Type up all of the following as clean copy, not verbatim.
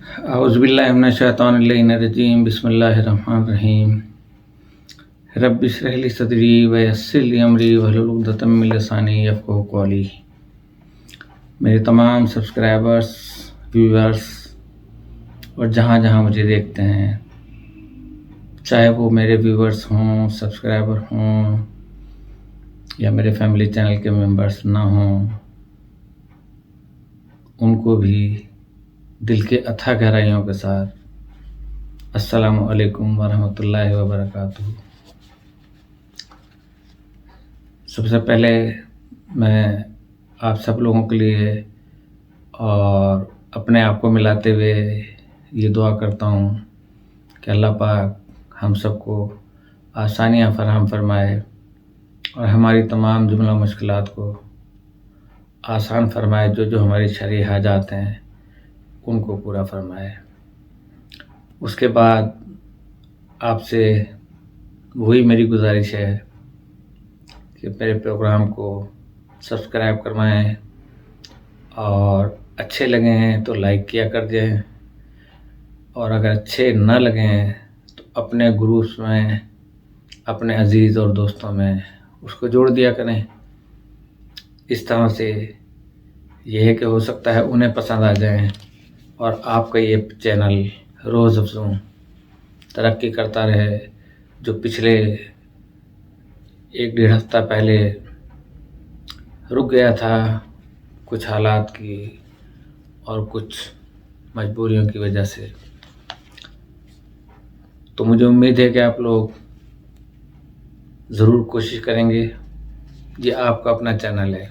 اعوذ باللہ من الشیطان الرجیم بسم اللہ الرحمن الرحیم رب اشرح لی صدری ویسر لی امری واحلل عقدۃ من لسانی یفقہوا قولی۔ میرے تمام سبسکرائبرز، ویورز اور جہاں جہاں مجھے دیکھتے ہیں، چاہے وہ میرے ویورز ہوں، سبسکرائبر ہوں یا میرے فیملی چینل کے ممبرز نہ ہوں، ان کو بھی دل کے اتھا گہرائیوں کے ساتھ السلام علیکم ورحمۃ اللہ وبرکاتہ۔ سب سے پہلے میں آپ سب لوگوں کے لیے اور اپنے آپ کو ملاتے ہوئے یہ دعا کرتا ہوں کہ اللہ پاک ہم سب کو آسانیاں فراہم فرمائے اور ہماری تمام جملہ مشکلات کو آسان فرمائے، جو ہماری شرعی حاجات ہیں ان کو پورا فرمائے۔ اس کے بعد آپ سے وہی میری گزارش ہے کہ میرے پروگرام کو سبسکرائب کروائیں اور اچھے لگے ہیں تو لائک کیا کر دیں، اور اگر اچھے نہ لگے ہیں تو اپنے گروپس میں، اپنے عزیز اور دوستوں میں اس کو جوڑ دیا کریں۔ اس طرح سے یہ ہے کہ ہو سکتا ہے انہیں پسند آ جائیں اور آپ کا یہ چینل روز افزوں ترقی کرتا رہے۔ جو پچھلے 1-1.5 ہفتہ پہلے رک گیا تھا کچھ حالات کی اور کچھ مجبوریوں کی وجہ سے، تو مجھے امید ہے کہ آپ لوگ ضرور کوشش کریں گے۔ یہ آپ کا اپنا چینل ہے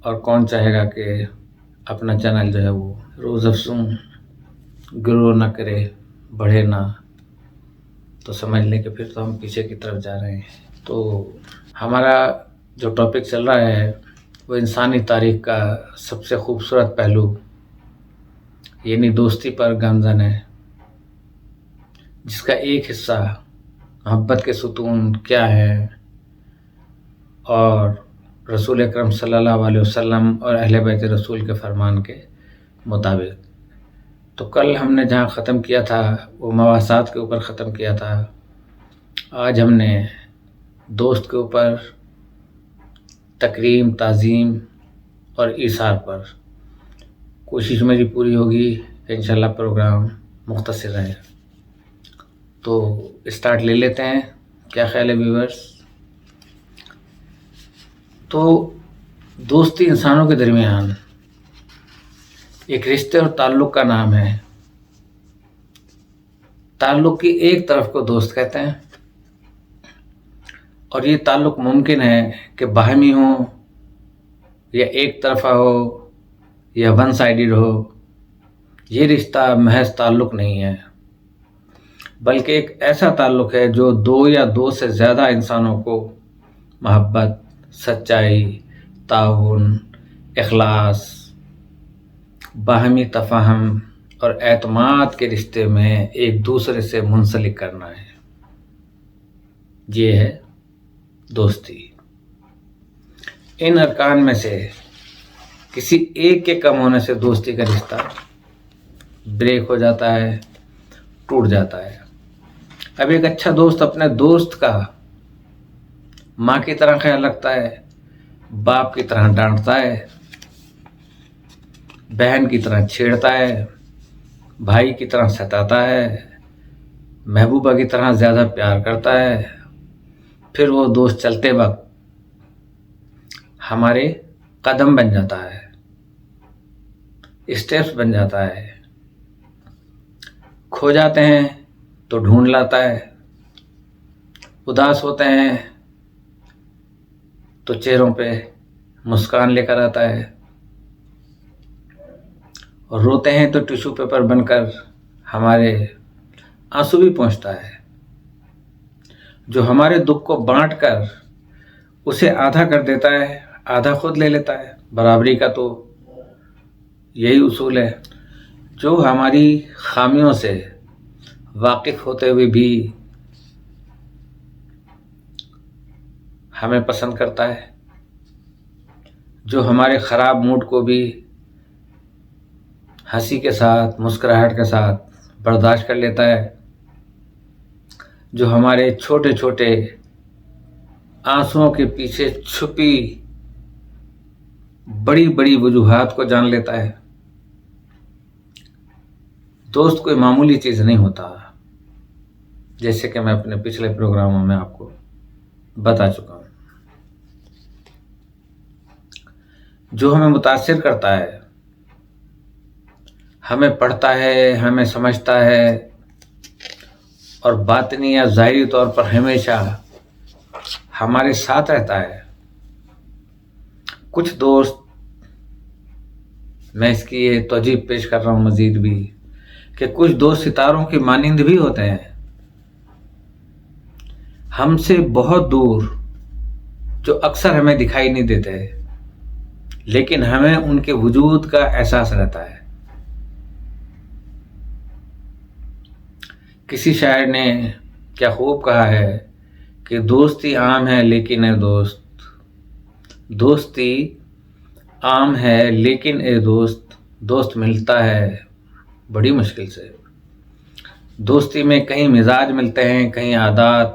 اور کون چاہے گا کہ اپنا چینل جو ہے وہ روز افزوں گرو نہ کرے، بڑھے نہ، تو سمجھ لیں کہ پھر تو ہم پیچھے کی طرف جا رہے ہیں۔ تو ہمارا جو ٹاپک چل رہا ہے وہ انسانی تاریخ کا سب سے خوبصورت پہلو یعنی دوستی پر گامزن ہے، جس کا ایک حصہ محبت کے ستون کیا ہے اور رسول اکرم صلی اللہ علیہ وسلم اور اہل بیت رسول کے فرمان کے مطابق۔ تو کل ہم نے جہاں ختم کیا تھا وہ مواسات کے اوپر ختم کیا تھا۔ آج ہم نے دوست کے اوپر تکریم، تعظیم اور ایثار پر کوشش میری پوری ہوگی کہ انشاءاللہ پروگرام مختصر رہے۔ تو اسٹارٹ لے لیتے ہیں، کیا خیال ہے ویورز؟ تو دوستی انسانوں کے درمیان ایک رشتے اور تعلق کا نام ہے۔ تعلق کی ایک طرف کو دوست کہتے ہیں، اور یہ تعلق ممکن ہے کہ باہمی ہو یا ایک طرفہ ہو یا ون سائیڈڈ ہو۔ یہ رشتہ محض تعلق نہیں ہے، بلکہ ایک ایسا تعلق ہے جو 2 یا 2 سے زیادہ انسانوں کو محبت، سچائی، تعاون، اخلاص، باہمی تفاہم اور اعتماد کے رشتے میں ایک دوسرے سے منسلک کرنا ہے۔ یہ ہے دوستی۔ ان ارکان میں سے کسی ایک کے کم ہونے سے دوستی کا رشتہ بریک ہو جاتا ہے، ٹوٹ جاتا ہے۔ اب ایک اچھا دوست اپنے دوست کا ماں کی طرح خیال رکھتا ہے، باپ کی طرح ڈانٹتا ہے، بہن کی طرح چھیڑتا ہے، بھائی کی طرح ستاتا ہے، محبوبہ کی طرح زیادہ پیار کرتا ہے۔ پھر وہ دوست چلتے وقت ہمارے قدم بن جاتا ہے، اسٹیپس بن جاتا ہے، کھو جاتے ہیں تو ڈھونڈ لاتا ہے، اداس ہوتے ہیں تو چہروں پہ مسکان لے کر آتا ہے، اور روتے ہیں تو ٹیشو پیپر بن کر ہمارے آنسو بھی پہنچتا ہے۔ جو ہمارے دکھ کو بانٹ کر اسے آدھا کر دیتا ہے، آدھا خود لے لیتا ہے۔ برابری کا تو یہی اصول ہے۔ جو ہماری خامیوں سے واقف ہوتے ہوئے بھی ہمیں پسند کرتا ہے، جو ہمارے خراب موڈ کو بھی ہنسی کے ساتھ، مسکراہٹ کے ساتھ برداشت کر لیتا ہے، جو ہمارے چھوٹے چھوٹے آنسوؤں کے پیچھے چھپی بڑی بڑی وجوہات کو جان لیتا ہے۔ دوست کوئی معمولی چیز نہیں ہوتا، جیسے کہ میں اپنے پچھلے پروگراموں میں آپ کو بتا چکا ہوں۔ جو ہمیں متاثر کرتا ہے، ہمیں پڑھتا ہے، ہمیں سمجھتا ہے، اور باطنی یا ظاہری طور پر ہمیشہ ہمارے ساتھ رہتا ہے۔ کچھ دوست، میں اس کی یہ توجیہ پیش کر رہا ہوں مزید بھی، کہ کچھ دوست ستاروں کی مانند بھی ہوتے ہیں، ہم سے بہت دور، جو اکثر ہمیں دکھائی نہیں دیتے، لیکن ہمیں ان کے وجود کا احساس رہتا ہے۔ کسی شاعر نے کیا خوب کہا ہے کہ دوستی عام ہے لیکن اے دوست، دوستی عام ہے لیکن اے دوست، دوست ملتا ہے بڑی مشکل سے۔ دوستی میں کہیں مزاج ملتے ہیں، کہیں عادات،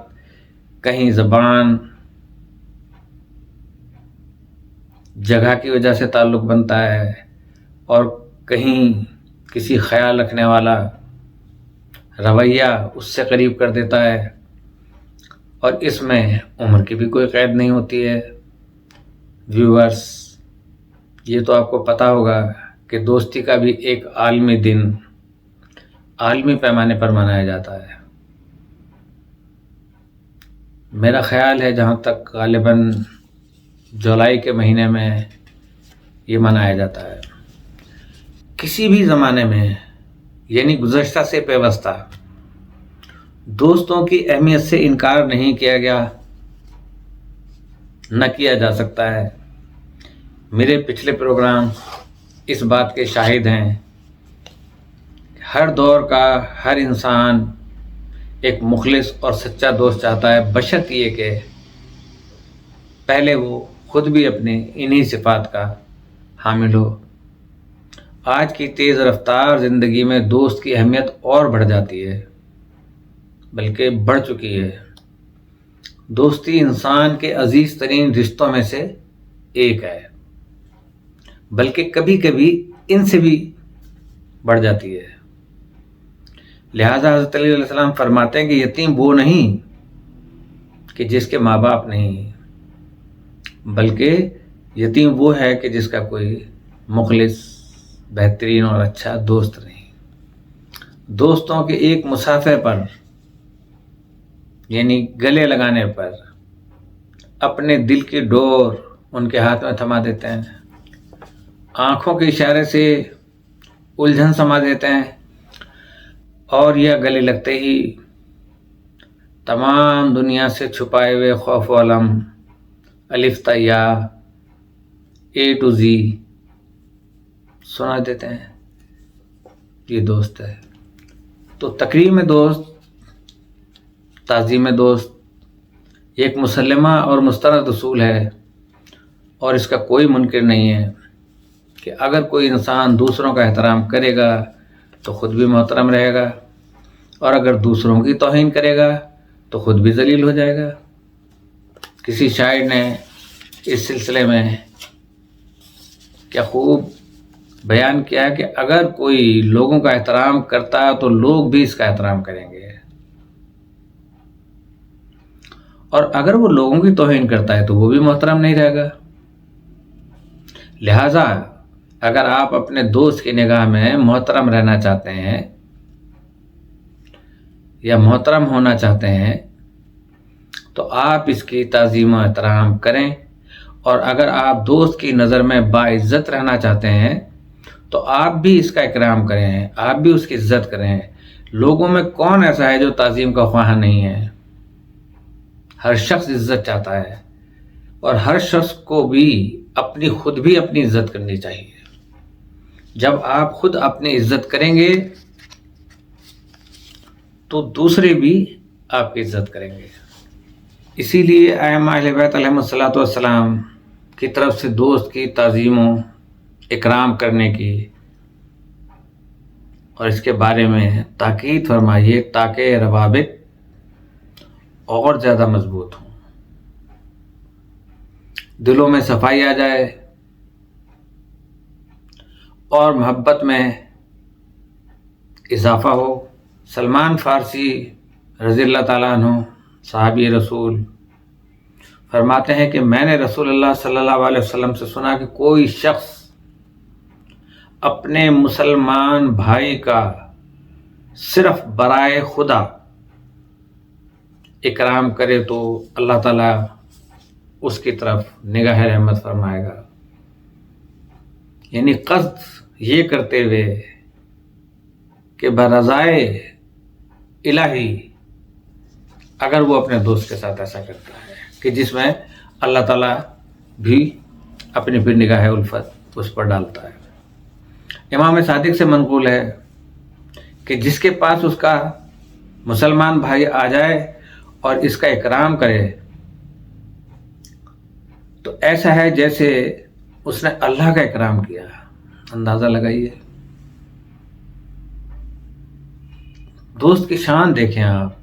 کہیں زبان، جگہ کی وجہ سے تعلق بنتا ہے، اور کہیں کسی خیال رکھنے والا رویہ اس سے قریب کر دیتا ہے، اور اس میں عمر کی بھی کوئی قید نہیں ہوتی ہے۔ ویورز، یہ تو آپ کو پتہ ہوگا کہ دوستی کا بھی ایک عالمی دن عالمی پیمانے پر منایا جاتا ہے۔ میرا خیال ہے جہاں تک غالباً جولائی کے مہینے میں یہ منایا جاتا ہے۔ کسی بھی زمانے میں، یعنی گزشتہ سے پیوستہ، دوستوں کی اہمیت سے انکار نہیں کیا گیا، نہ کیا جا سکتا ہے۔ میرے پچھلے پروگرام اس بات کے شاہد ہیں۔ ہر دور کا ہر انسان ایک مخلص اور سچا دوست چاہتا ہے، بشرط یہ کہ پہلے وہ خود بھی اپنے انہی صفات کا حامل ہو۔ آج کی تیز رفتار زندگی میں دوست کی اہمیت اور بڑھ جاتی ہے، بلکہ بڑھ چکی ہے۔ دوستی انسان کے عزیز ترین رشتوں میں سے ایک ہے، بلکہ کبھی کبھی ان سے بھی بڑھ جاتی ہے۔ لہذا حضرت علی علیہ السلام فرماتے ہیں کہ یتیم وہ نہیں کہ جس کے ماں باپ نہیں، بلکہ یتیم وہ ہے کہ جس کا کوئی مخلص، بہترین اور اچھا دوست نہیں۔ دوستوں کے ایک مسافر پر، یعنی گلے لگانے پر، اپنے دل کی ڈور ان کے ہاتھ میں تھما دیتے ہیں، آنکھوں کے اشارے سے الجھن سما دیتے ہیں، اور یہ گلے لگتے ہی تمام دنیا سے چھپائے ہوئے خوف و علم، الف تا یا، اے ٹو زی سنا دیتے ہیں۔ یہ دوست ہے۔ تو تکریم دوست، تعظیم دوست ایک مسلمہ اور مستند اصول ہے، اور اس کا کوئی منکر نہیں ہے کہ اگر کوئی انسان دوسروں کا احترام کرے گا تو خود بھی محترم رہے گا، اور اگر دوسروں کی توہین کرے گا تو خود بھی ذلیل ہو جائے گا۔ کسی شاعر نے اس سلسلے میں کیا خوب بیان کیا کہ اگر کوئی لوگوں کا احترام کرتا ہے تو لوگ بھی اس کا احترام کریں گے، اور اگر وہ لوگوں کی توہین کرتا ہے تو وہ بھی محترم نہیں رہے گا۔ لہٰذا اگر آپ اپنے دوست کی نگاہ میں محترم رہنا چاہتے ہیں یا محترم ہونا چاہتے ہیں تو آپ اس کی تعظیم و احترام کریں، اور اگر آپ دوست کی نظر میں باعزت رہنا چاہتے ہیں تو آپ بھی اس کا اکرام کریں، آپ بھی اس کی عزت کریں۔ لوگوں میں کون ایسا ہے جو تعظیم کا خواہاں نہیں ہے؟ ہر شخص عزت چاہتا ہے، اور ہر شخص کو بھی خود بھی اپنی عزت کرنی چاہیے۔ جب آپ خود اپنی عزت کریں گے تو دوسرے بھی آپ کی عزت کریں گے۔ اسی لیے ائمہ اہل بیت علیہم السلام کی طرف سے دوست کی تعظیم و اکرام کرنے کی اور اس کے بارے میں تاکید فرمائیے تاکہ روابط اور زیادہ مضبوط ہوں، دلوں میں صفائی آ جائے اور محبت میں اضافہ ہو۔ سلمان فارسی رضی اللہ تعالیٰ عنہ صحابی رسول فرماتے ہیں کہ میں نے رسول اللہ صلی اللہ علیہ وسلم سے سنا کہ کوئی شخص اپنے مسلمان بھائی کا صرف برائے خدا اکرام کرے تو اللہ تعالیٰ اس کی طرف نگاہ رحمت فرمائے گا، یعنی قصد یہ کرتے ہوئے کہ برضائے الہی اگر وہ اپنے دوست کے ساتھ ایسا کرتا ہے کہ جس میں اللہ تعالیٰ بھی اپنی پھر نگاہ الفت اس پر ڈالتا ہے۔ امام صادق سے منقول ہے کہ جس کے پاس اس کا مسلمان بھائی آ جائے اور اس کا اکرام کرے تو ایسا ہے جیسے اس نے اللہ کا اکرام کیا۔ اندازہ لگائیے، دوست کی شان دیکھیں آپ۔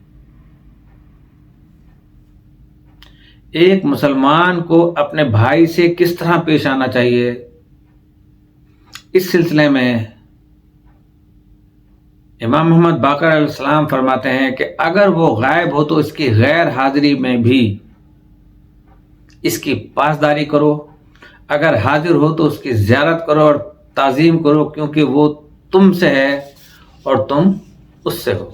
ایک مسلمان کو اپنے بھائی سے کس طرح پیش آنا چاہیے، اس سلسلے میں امام محمد باقر علیہ السلام فرماتے ہیں کہ اگر وہ غائب ہو تو اس کی غیر حاضری میں بھی اس کی پاسداری کرو، اگر حاضر ہو تو اس کی زیارت کرو اور تعظیم کرو، کیونکہ وہ تم سے ہے اور تم اس سے ہو۔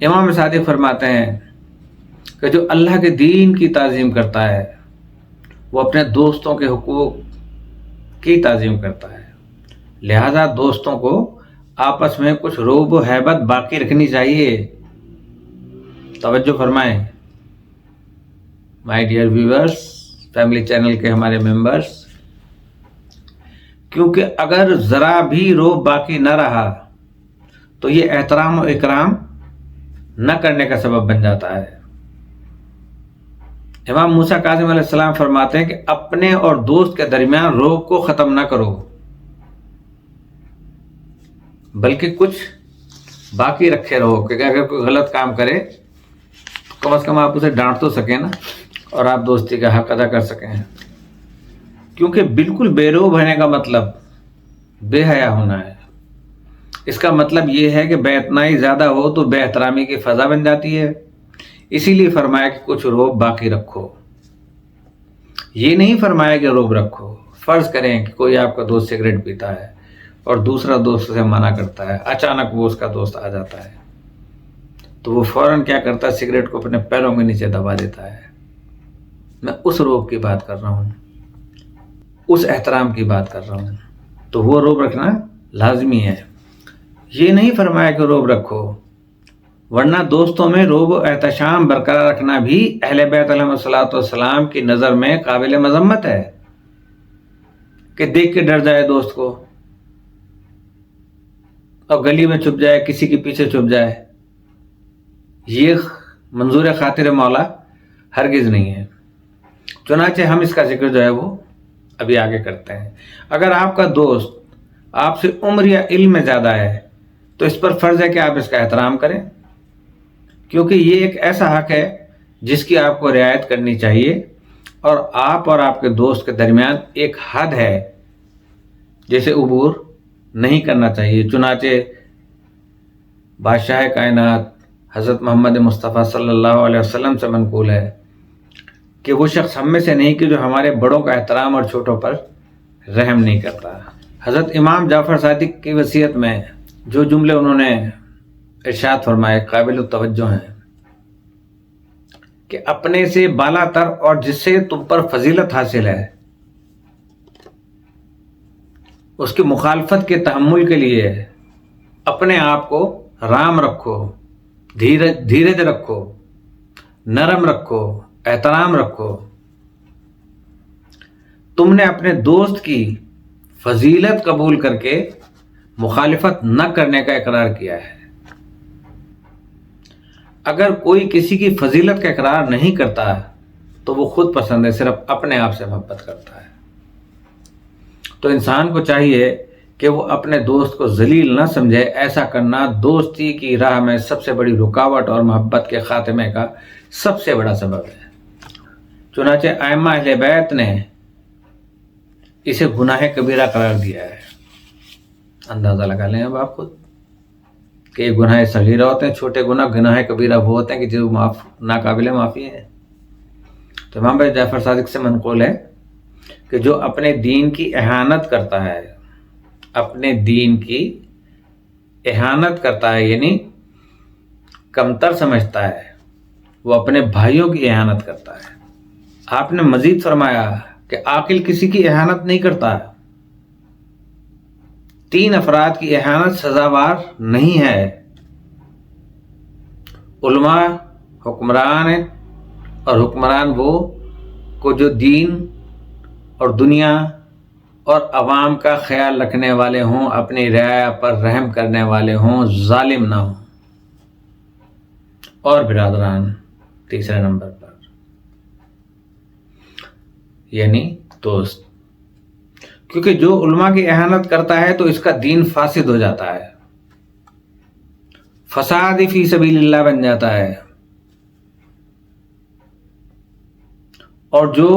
امام صادق فرماتے ہیں کہ جو اللہ کے دین کی تعظیم کرتا ہے وہ اپنے دوستوں کے حقوق کی تعظیم کرتا ہے، لہذا دوستوں کو آپس میں کچھ روب و ہیبت باقی رکھنی چاہیے۔ توجہ فرمائیں my dear viewers, family channel کے ہمارے ممبرز، کیونکہ اگر ذرا بھی روب باقی نہ رہا تو یہ احترام و اکرام نہ کرنے کا سبب بن جاتا ہے۔ امام موسیٰ کاظم علیہ السلام فرماتے ہیں کہ اپنے اور دوست کے درمیان روب کو ختم نہ کرو، بلکہ کچھ باقی رکھے رہو کہ اگر کوئی غلط کام کرے تو کم از کم آپ اسے ڈانٹ تو سکیں نا، اور آپ دوستی کا حق ادا کر سکیں، کیونکہ بالکل بے روب ہونے کا مطلب بے حیا ہونا ہے۔ اس کا مطلب یہ ہے کہ بے اتنائی زیادہ ہو تو بے احترامی کی فضا بن جاتی ہے، اسی لیے فرمایا کہ کچھ روب باقی رکھو، یہ نہیں فرمایا کہ روب رکھو۔ فرض کریں کہ کوئی آپ کا دوست سگریٹ پیتا ہے اور دوسرا دوست اسے منع کرتا ہے، اچانک وہ اس کا دوست آ جاتا ہے تو وہ فوراً کیا کرتا ہے، سگریٹ کو اپنے پیروں کے نیچے دبا دیتا ہے۔ میں اس روب کی بات کر رہا ہوں، اس احترام کی بات کر رہا ہوں، تو وہ روب رکھنا لازمی ہے۔ یہ نہیں فرمایا کہ روب رکھو، ورنہ دوستوں میں روب و احتشام برقرار رکھنا بھی اہل بیت علیہ السلام کی نظر میں قابل مذمت ہے کہ دیکھ کے ڈر جائے دوست کو اور گلی میں چھپ جائے، کسی کے پیچھے چھپ جائے۔ یہ منظور خاطر مولا ہرگز نہیں ہے، چنانچہ ہم اس کا ذکر جو ہے وہ ابھی آگے کرتے ہیں۔ اگر آپ کا دوست آپ سے عمر یا علم میں زیادہ ہے تو اس پر فرض ہے کہ آپ اس کا احترام کریں، کیونکہ یہ ایک ایسا حق ہے جس کی آپ کو رعایت کرنی چاہیے، اور آپ کے دوست کے درمیان ایک حد ہے جیسے عبور نہیں کرنا چاہیے۔ چنانچہ بادشاہ کائنات حضرت محمد مصطفیٰ صلی اللہ علیہ وسلم سے منقول ہے کہ وہ شخص ہم میں سے نہیں کہ جو ہمارے بڑوں کا احترام اور چھوٹوں پر رحم نہیں کرتا۔ حضرت امام جعفر صادق کی وصیت میں جو جملے انہوں نے ارشاد فرمائے قابل توجہ ہیں کہ اپنے سے بالا تر اور جس سے تم پر فضیلت حاصل ہے اس کی مخالفت کے تحمل کے لیے اپنے آپ کو رام رکھو، دھیرج رکھو، نرم رکھو، احترام رکھو۔ تم نے اپنے دوست کی فضیلت قبول کر کے مخالفت نہ کرنے کا اقرار کیا ہے۔ اگر کوئی کسی کی فضیلت کا اقرار نہیں کرتا تو وہ خود پسند ہے، صرف اپنے آپ سے محبت کرتا ہے۔ تو انسان کو چاہیے کہ وہ اپنے دوست کو ذلیل نہ سمجھے، ایسا کرنا دوستی کی راہ میں سب سے بڑی رکاوٹ اور محبت کے خاتمے کا سب سے بڑا سبب ہے۔ چنانچہ ائمہ اہل بیت نے اسے گناہ کبیرہ قرار دیا ہے۔ اندازہ لگا لیں اب آپ خود کہ یہ گناہ صغیرہ ہوتے ہیں، چھوٹے گناہ کبیرہ وہ ہوتے ہیں کہ جو ناقابل معافی ہیں۔ تو امام بھائی جعفر صادق سے منقول ہے کہ جو اپنے دین کی اہانت کرتا ہے، اپنے دین کی اہانت کرتا ہے یعنی کمتر سمجھتا ہے، وہ اپنے بھائیوں کی اہانت کرتا ہے۔ آپ نے مزید فرمایا کہ عاقل کسی کی اہانت نہیں کرتا۔ 3 افراد کی اہانت سزاوار نہیں ہے: علماء، حکمران اور حکمران وہ کو جو دین اور دنیا اور عوام کا خیال رکھنے والے ہوں، اپنی رعایا پر رحم کرنے والے ہوں، ظالم نہ ہوں۔ اور برادران تیسرے نمبر پر یعنی دوست، کیونکہ جو علماء کی اہانت کرتا ہے تو اس کا دین فاسد ہو جاتا ہے، فساد فی سبیل اللہ بن جاتا ہے۔ اور جو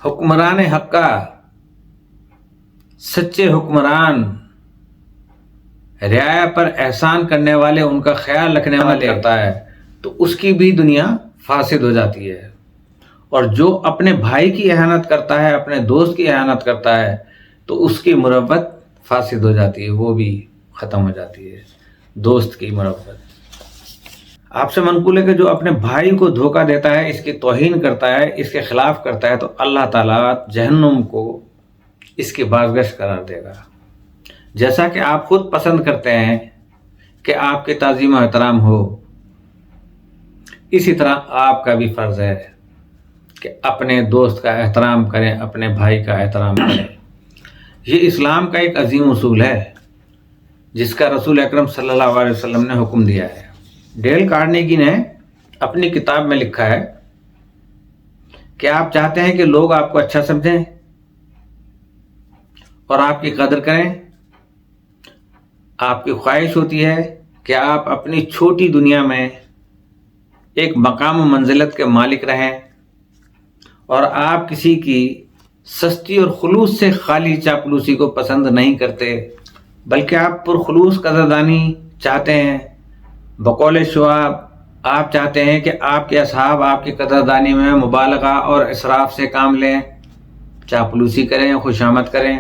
حکمران حقہ، سچے حکمران، رعایا پر احسان کرنے والے، ان کا خیال رکھنے والے کرتا ہے تو اس کی بھی دنیا فاسد ہو جاتی ہے۔ اور جو اپنے بھائی کی اہانت کرتا ہے، اپنے دوست کی اہانت کرتا ہے تو اس کی مروت فاسد ہو جاتی ہے، وہ بھی ختم ہو جاتی ہے، دوست کی مروت۔ آپ سے منقول ہے کہ جو اپنے بھائی کو دھوکہ دیتا ہے، اس کی توہین کرتا ہے، اس کے خلاف کرتا ہے تو اللہ تعالیٰ جہنم کو اس کی بازگشت قرار دے گا۔ جیسا کہ آپ خود پسند کرتے ہیں کہ آپ کی تعظیم و احترام ہو، اسی طرح آپ کا بھی فرض ہے کہ اپنے دوست کا احترام کریں، اپنے بھائی کا احترام کریں۔ یہ اسلام کا ایک عظیم اصول ہے جس کا رسول اکرم صلی اللہ علیہ وسلم نے حکم دیا ہے۔ ڈیل کارنیگی نے اپنی کتاب میں لکھا ہے کہ آپ چاہتے ہیں کہ لوگ آپ کو اچھا سمجھیں اور آپ کی قدر کریں، آپ کی خواہش ہوتی ہے کہ آپ اپنی چھوٹی دنیا میں ایک مقام و منزلت کے مالک رہیں، اور آپ کسی کی سستی اور خلوص سے خالی چاپلوسی کو پسند نہیں کرتے، بلکہ آپ پرخلوص قدردانی چاہتے ہیں۔ بقول شعاب آپ چاہتے ہیں کہ آپ کے اصحاب آپ کی قدردانی میں مبالغہ اور اسراف سے کام لیں، چاپلوسی کریں، خوشامد کریں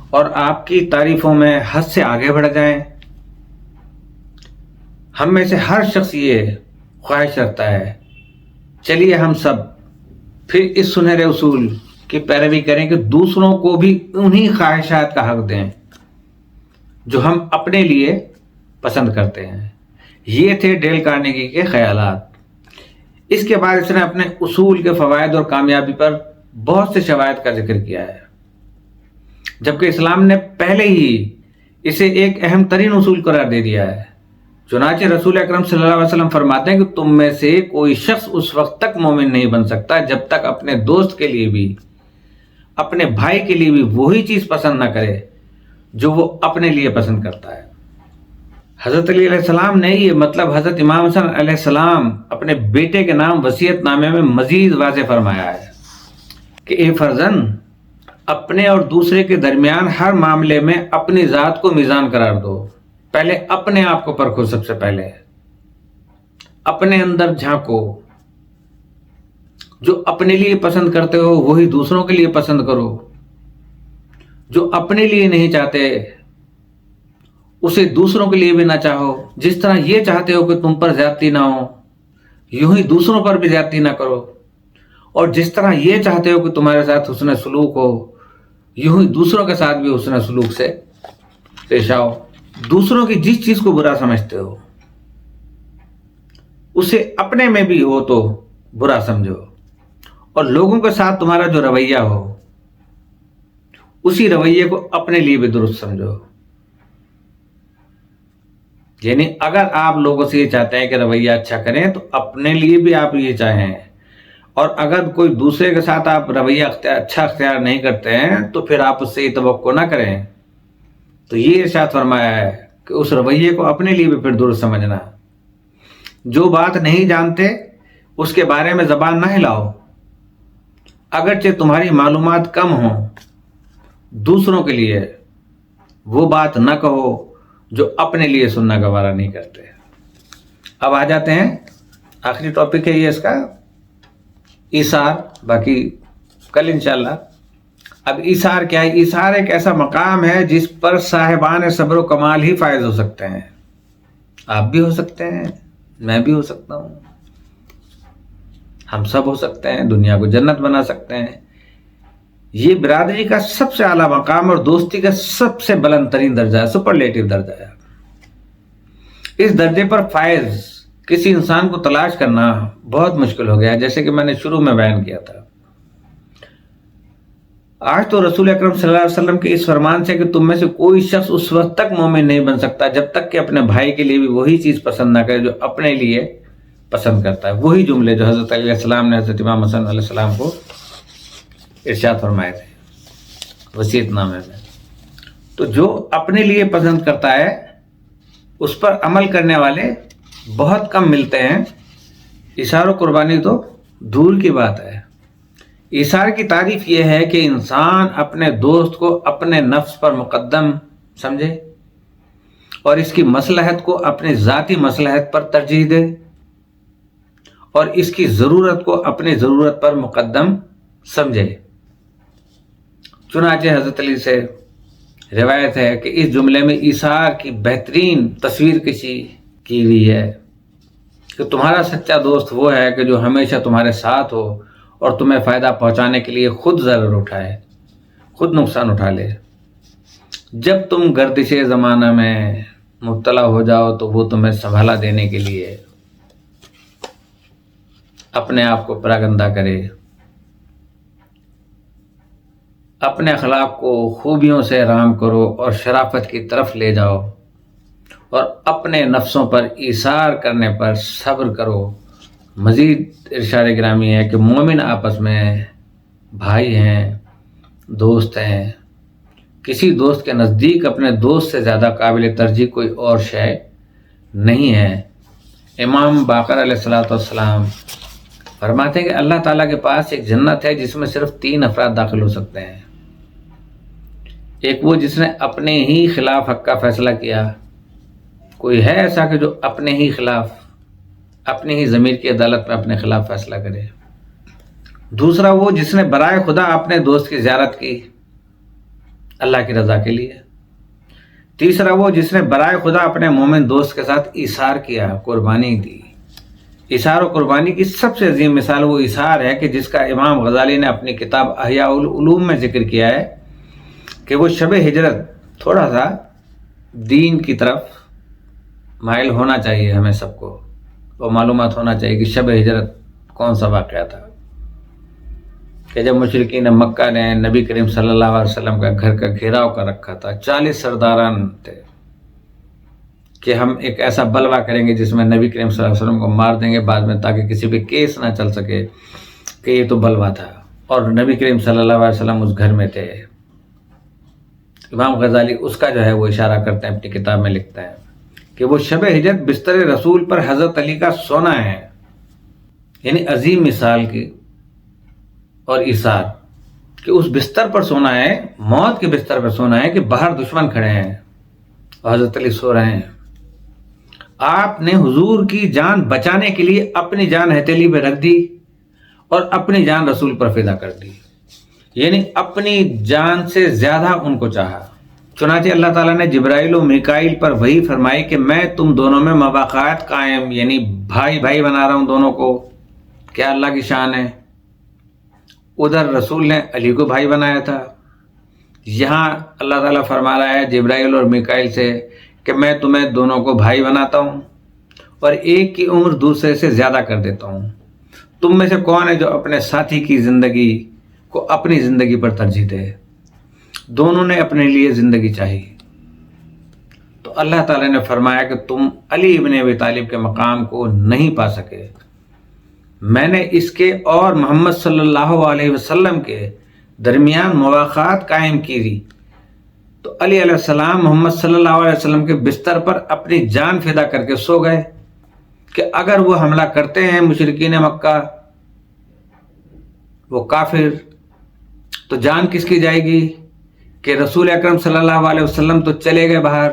اور آپ کی تعریفوں میں حد سے آگے بڑھ جائیں۔ ہم میں سے ہر شخص یہ خواہش رکھتا ہے، چلیے ہم سب پھر اس سنہرے اصول کی پیروی کریں کہ دوسروں کو بھی انہی خواہشات کا حق دیں جو ہم اپنے لیے پسند کرتے ہیں۔ یہ تھے ڈیل کارنیگی کے خیالات۔ اس کے بعد اس نے اپنے اصول کے فوائد اور کامیابی پر بہت سے شواہد کا ذکر کیا ہے، جبکہ اسلام نے پہلے ہی اسے ایک اہم ترین اصول قرار دے دیا ہے۔ چنانچہ رسول اکرم صلی اللہ علیہ وسلم فرماتے ہیں کہ تم میں سے کوئی شخص اس وقت تک مومن نہیں بن سکتا جب تک اپنے دوست کے لیے بھی، اپنے بھائی کے لیے بھی وہی چیز پسند نہ کرے جو وہ اپنے لیے پسند کرتا ہے۔ حضرت علی علیہ السلام نے یہ مطلب حضرت امام حسن علیہ السلام اپنے بیٹے کے نام وصیت نامے میں مزید واضح فرمایا ہے کہ اے فرزند، اپنے اور دوسرے کے درمیان ہر معاملے میں اپنی ذات کو میزان قرار دو۔ پہلے اپنے آپ کو پرکھو، سب سے پہلے اپنے اندر جھانکو، جو اپنے لیے پسند کرتے ہو وہی دوسروں کے لیے پسند کرو، جو اپنے لیے نہیں چاہتے اسے دوسروں کے لیے بھی نہ چاہو۔ جس طرح یہ چاہتے ہو کہ تم پر زیادتی نہ ہو، یوں ہی دوسروں پر بھی زیادتی نہ کرو، اور جس طرح یہ چاہتے ہو کہ تمہارے ساتھ حسن سلوک ہو، یوں ہی دوسروں کے ساتھ بھی حسن سلوک سے پیش آؤ۔ دوسروں کی جس چیز کو برا سمجھتے ہو اسے اپنے میں بھی ہو تو برا سمجھو، اور لوگوں کے ساتھ تمہارا جو رویہ ہو اسی رویے کو اپنے لیے بھی درست سمجھو۔ یعنی اگر آپ لوگوں سے یہ چاہتے ہیں کہ رویہ اچھا کریں تو اپنے لیے بھی آپ یہ چاہیں، اور اگر کوئی دوسرے کے ساتھ آپ رویہ اچھا اختیار نہیں کرتے ہیں تو پھر آپ اس سے یہ توقع نہ کریں. تو یہ ارشاد فرمایا ہے کہ اس رویے کو اپنے لیے بھی پھر درست سمجھنا. جو بات نہیں جانتے اس کے بارے میں زبان نہ ہلاؤ. اگرچہ تمہاری معلومات کم ہوں، دوسروں کے لیے وہ بات نہ کہو جو اپنے لیے سننا گوارا نہیں کرتے. اب آ جاتے ہیں، آخری ٹاپک ہے یہ اس کا، ایثار. باقی کل انشاءاللہ. اب ایثار کیا ہے؟ ایثار ایک ایسا مقام ہے جس پر صاحبان صبر و کمال ہی فائز ہو سکتے ہیں. آپ بھی ہو سکتے ہیں، میں بھی ہو سکتا ہوں، ہم سب ہو سکتے ہیں، دنیا کو جنت بنا سکتے ہیں. یہ برادری کا سب سے اعلیٰ مقام اور دوستی کا سب سے بلند ترین درجہ ہے، سپرلیٹو درجہ ہے. اس درجے پر فائز کسی انسان کو تلاش کرنا بہت مشکل ہو گیا ہے، جیسے کہ میں نے شروع میں بیان کیا تھا. آج تو رسول اکرم صلی اللہ علیہ وسلم کے اس فرمان سے کہ تم میں سے کوئی شخص اس وقت تک مومن نہیں بن سکتا جب تک کہ اپنے بھائی کے لیے بھی وہی چیز پسند نہ کرے جو اپنے لیے پسند کرتا ہے. وہی جملے جو حضرت علی علیہ السلام نے حضرت امام حسن علیہ السلام کو ارشاد فرمائے تھے وصیت نامے میں. تو جو اپنے لیے پسند کرتا ہے اس پر عمل کرنے والے بہت کم ملتے ہیں. ایثار و قربانی تو دور کی بات ہے. ایثار کی تعریف یہ ہے کہ انسان اپنے دوست کو اپنے نفس پر مقدم سمجھے اور اس کی مصلحت کو اپنی ذاتی مصلحت پر ترجیح دے اور اس کی ضرورت کو اپنی ضرورت پر مقدم سمجھے. چنانچہ حضرت علی سے روایت ہے کہ اس جملے میں ایثار کی بہترین تصویر کشی کی ہوئی ہے کہ تمہارا سچا دوست وہ ہے کہ جو ہمیشہ تمہارے ساتھ ہو اور تمہیں فائدہ پہنچانے کے لیے خود ضرر اٹھائے، خود نقصان اٹھا لے. جب تم گردش زمانہ میں مبتلا ہو جاؤ تو وہ تمہیں سنبھالا دینے کے لیے اپنے آپ کو پراگندہ کرے، اپنے اخلاق کو خوبیوں سے رام کرو اور شرافت کی طرف لے جاؤ اور اپنے نفسوں پر ایثار کرنے پر صبر کرو. مزید ارشاد گرامی ہے کہ مومن آپس میں بھائی ہیں، دوست ہیں. کسی دوست کے نزدیک اپنے دوست سے زیادہ قابل ترجیح کوئی اور شے نہیں ہے. امام باقر علیہ السلام فرماتے ہیں کہ اللہ تعالیٰ کے پاس ایک جنت ہے جس میں صرف 3 افراد داخل ہو سکتے ہیں. ایک وہ جس نے اپنے ہی خلاف حق کا فیصلہ کیا. کوئی ہے ایسا کہ جو اپنے ہی خلاف، اپنی ہی ضمیر کی عدالت میں اپنے خلاف فیصلہ کرے؟ دوسرا وہ جس نے برائے خدا اپنے دوست کی زیارت کی اللہ کی رضا کے لیے. تیسرا وہ جس نے برائے خدا اپنے مومن دوست کے ساتھ ایثار کیا، قربانی دی. ایثار و قربانی کی سب سے عظیم مثال وہ ایثار ہے کہ جس کا امام غزالی نے اپنی کتاب احیاء العلوم میں ذکر کیا ہے کہ وہ شب ہجرت تھوڑا سا دین کی طرف مائل ہونا چاہیے. ہمیں سب کو وہ معلومات ہونا چاہیے کہ شب ہجرت کون سا واقعہ تھا کہ جب مشرکین مکہ نے نبی کریم صلی اللہ علیہ وسلم کا گھر کا گھیراؤ کر رکھا تھا. 40 سرداران تھے کہ ہم ایک ایسا بلوا کریں گے جس میں نبی کریم صلی اللہ علیہ وسلم کو مار دیں گے بعد میں تاکہ کسی پہ کیس نہ چل سکے کہ یہ تو بلوا تھا. اور نبی کریم صلی اللہ علیہ وسلم اس گھر میں تھے. امام غزالی اس کا جو ہے وہ اشارہ کرتے ہیں، اپنی کتاب میں لکھتے ہیں کہ وہ شب ہجرت بستر رسول پر حضرت علی کا سونا ہے. یعنی عظیم مثال کی اور ایثار کہ اس بستر پر سونا ہے، موت کے بستر پر سونا ہے کہ باہر دشمن کھڑے ہیں اور حضرت علی سو رہے ہیں. آپ نے حضور کی جان بچانے کے لیے اپنی جان ہتھیلی پہ رکھ دی اور اپنی جان رسول پر فدا کر دی. یعنی اپنی جان سے زیادہ ان کو چاہا. چنانچہ اللہ تعالیٰ نے جبرائیل و میکائیل پر وحی فرمائی کہ میں تم دونوں میں مواقعات قائم، یعنی بھائی بھائی بنا رہا ہوں دونوں کو. کیا اللہ کی شان ہے. ادھر رسول نے علی کو بھائی بنایا تھا، یہاں اللہ تعالیٰ فرما رہا ہے جبرائیل اور میکائیل سے کہ میں تمہیں دونوں کو بھائی بناتا ہوں اور ایک کی عمر دوسرے سے زیادہ کر دیتا ہوں. تم میں سے کون ہے جو اپنے ساتھی کی زندگی کو اپنی زندگی پر ترجیح دے؟ دونوں نے اپنے لیے زندگی چاہی. تو اللہ تعالیٰ نے فرمایا کہ تم علی ابن ابی طالب کے مقام کو نہیں پا سکے، میں نے اس کے اور محمد صلی اللہ علیہ وسلم کے درمیان مواخات قائم کی تھی۔ تو علی علیہ السلام محمد صلی اللہ علیہ وسلم کے بستر پر اپنی جان فدا کر کے سو گئے کہ اگر وہ حملہ کرتے ہیں مشرکین مکہ، وہ کافر، تو جان کس کی جائے گی؟ کہ رسول اکرم صلی اللہ علیہ وسلم تو چلے گئے باہر،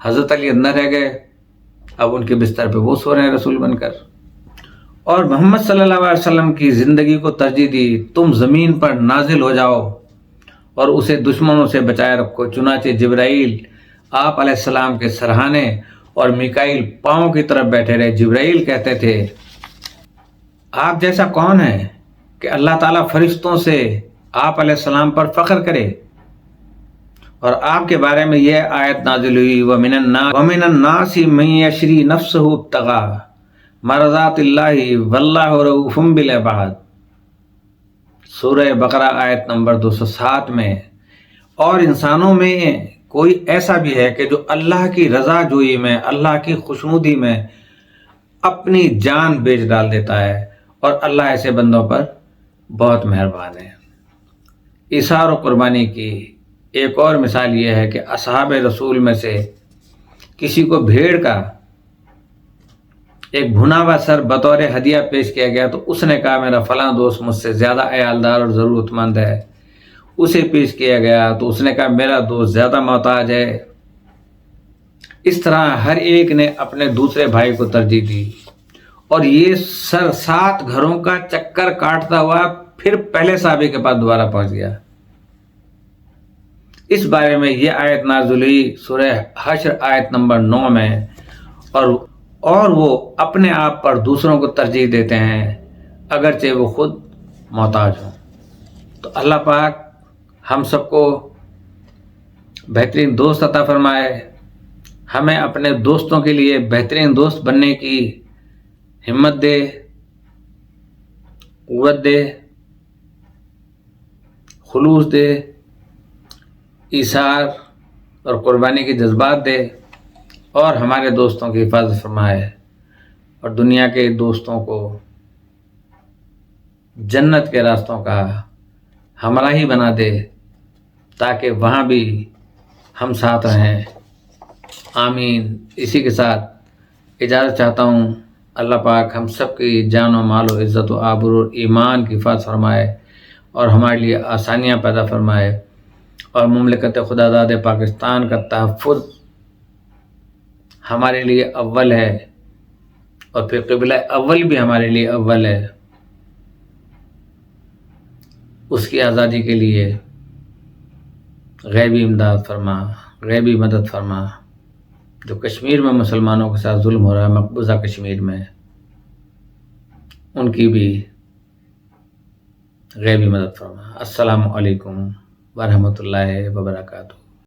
حضرت علی اندر رہ گئے، اب ان کے بستر پہ وہ سو رہے ہیں رسول بن کر۔ اور محمد صلی اللہ علیہ وسلم کی زندگی کو ترجیح دی، تم زمین پر نازل ہو جاؤ اور اسے دشمنوں سے بچائے رکھو۔ چنانچہ جبرائیل آپ علیہ السلام کے سرہانے اور میکائیل پاؤں کی طرف بیٹھے رہے۔ جبرائیل کہتے تھے آپ جیسا کون ہے کہ اللہ تعالیٰ فرشتوں سے آپ علیہ السلام پر فخر کرے؟ اور آپ کے بارے میں یہ آیت نازل ہوئی، وَمِنَ النَّاسِ مَن يَشْرِي نَفْسَهُ ابْتِغَاءَ مَرْضَاتِ اللَّهِ وَاللَّهُ رَءُوفٌ بِالْعِبَادِ، سورہ بقرہ آیت نمبر 207 میں۔ اور انسانوں میں کوئی ایسا بھی ہے کہ جو اللہ کی رضا جوئی میں، اللہ کی خوشنودی میں اپنی جان بیچ ڈال دیتا ہے، اور اللہ ایسے بندوں پر بہت مہربان ہے۔ ایثار و قربانی کی ایک اور مثال یہ ہے کہ اصحاب رسول میں سے کسی کو بھیڑ کا ایک بھنا ہوا سر بطور ہدیہ پیش کیا گیا، تو اس نے کہا میرا فلاں دوست مجھ سے زیادہ عیالدار اور ضرورت مند ہے۔ اسے پیش کیا گیا تو اس نے کہا میرا دوست زیادہ محتاج ہے۔ اس طرح ہر ایک نے اپنے دوسرے بھائی کو ترجیح دی، اور یہ سر 7 گھروں کا چکر کاٹتا ہوا پھر پہلے صحابی کے پاس دوبارہ پہنچ گیا۔ اس بارے میں یہ آیت نازل ہوئی سورہ حشر آیت نمبر 9 میں، اور وہ اپنے آپ پر دوسروں کو ترجیح دیتے ہیں اگرچہ وہ خود محتاج ہوں۔ تو اللہ پاک ہم سب کو بہترین دوست عطا فرمائے، ہمیں اپنے دوستوں کے لیے بہترین دوست بننے کی ہمت دے، قوت دے، خلوص دے، ایثار اور قربانی کے جذبات دے، اور ہمارے دوستوں کی حفاظت فرمائے، اور دنیا کے دوستوں کو جنت کے راستوں کا ہمراہی بنا دے تاکہ وہاں بھی ہم ساتھ رہیں۔ آمین۔ اسی کے ساتھ اجازت چاہتا ہوں۔ اللہ پاک ہم سب کی جان و مال و عزت و آبرو اور ایمان کی حفاظت فرمائے، اور ہمارے لیے آسانیاں پیدا فرمائے، اور مملکت خدا داد پاکستان کا تحفظ ہمارے لیے اول ہے، اور پھر قبلہ اول بھی ہمارے لیے اول ہے۔ اس کی آزادی کے لیے غیبی امداد فرما، غیبی مدد فرما۔ جو کشمیر میں مسلمانوں کے ساتھ ظلم ہو رہا ہے، مقبوضہ کشمیر میں، ان کی بھی غیبی مدد فرما۔ السلام علیکم ورحمۃ اللہ وبرکاتہ۔